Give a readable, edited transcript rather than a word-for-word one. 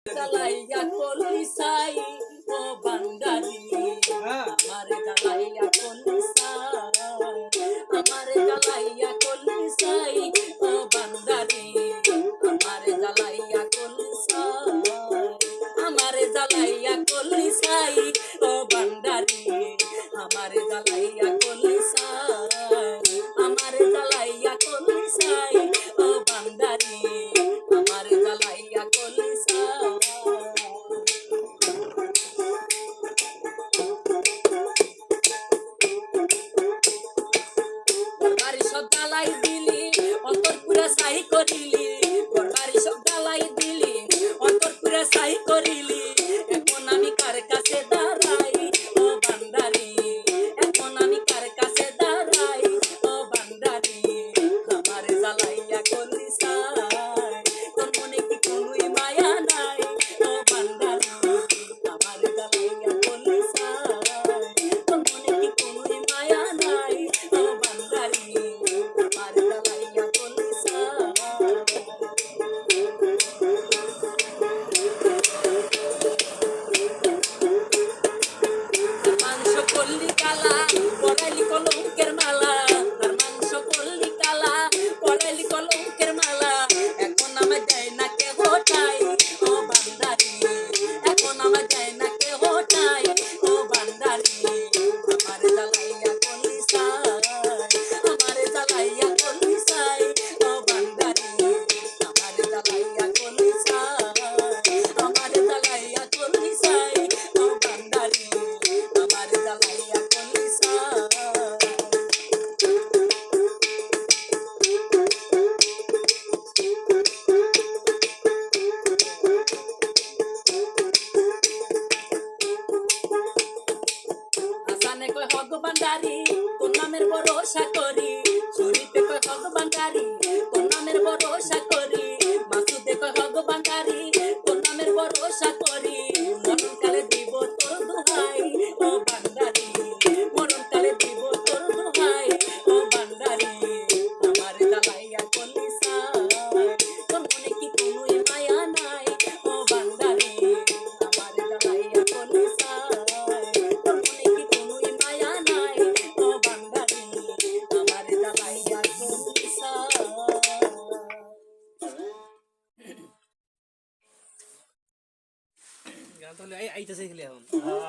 জ্বালাইয়া করলি সাই ও বান্দারি আমারে জ্বালাইয়া করলি সাই আমারে জ্বালাইয়া করলি সাই ও বান্দারি আমারে জ্বালাইয়া করলি সাই আমারে জ্বালাইয়া করলি সাই ও বান্দারি আমারে জ্বালাইয়া করলি সাই আমারে জ্বালাইয়া করলি সাই ও বান্দারি আমারে জ্বালাইয়া করলি সাই বাড়ি সব জ্বালাই দিলি অন্তর পুরা সাই করিলি বাড়ি সব জ্বালাই দিলি অন্তর পুরা সাই করিলি এখন আমি কার কাছে দাঁড়াই ও বান্দারি এখন আমি কার কাছে দাঁড়াই ও বান্দারি আমারে জ্বালাইয়া করলি সাই তোর মনে কি কোনোই মায়া নাই ও বান্দারি আমারে জ্বালাইয়া করলি সাই তোর মনে কি কোনোই মায়া নাই ও বান্দারি আমারে জ্বালাইয়া করলি সাই মাংস করলি কালা পরাইলি কলঙ্কের মালা আর মাংস করলি কালা পরাইলি কলঙ্কের মালা এখন আমার যায় না কে হোটাই ও বান্দারি এখন আমার যায় না কে হোটাই ও বান্দারি আমারে জ্বালাইয়া করলি সাই আমারে জ্বালাইয়া করলি সাই ও বান্দারি আমারে জ্বালাইয়া করলি সাই আমারে জ্বালাইয়া করলি সাই ও বান্দারি আমারে জ্বালাইয়া করলি সাই হাসানে কয় হগ বান্দারি তোর নামের ভরসা করি শরীফে কয় হগ বান্দারি তোর নামের ভরসা করি মাসুদে কয় হগ বান্দারি তোর নামের ভরসা করি মরণকালে দিব তোর দোহাই ও বান্দারি মরণকালে দিব তোর দোহাই ও বান্দারি আমারে জ্বালাইয়া করলি সাই তোর মনে কি কোনোই মায়া নাই ও বান্দারি আমারে জ্বালাইয়া করলি সাই তোর মনে কি কোনোই মায়া নাই ও বান্দারি আমারে জ্বালাইয়া করলি সাই গান তাহলে আইতেছে খেলে এখন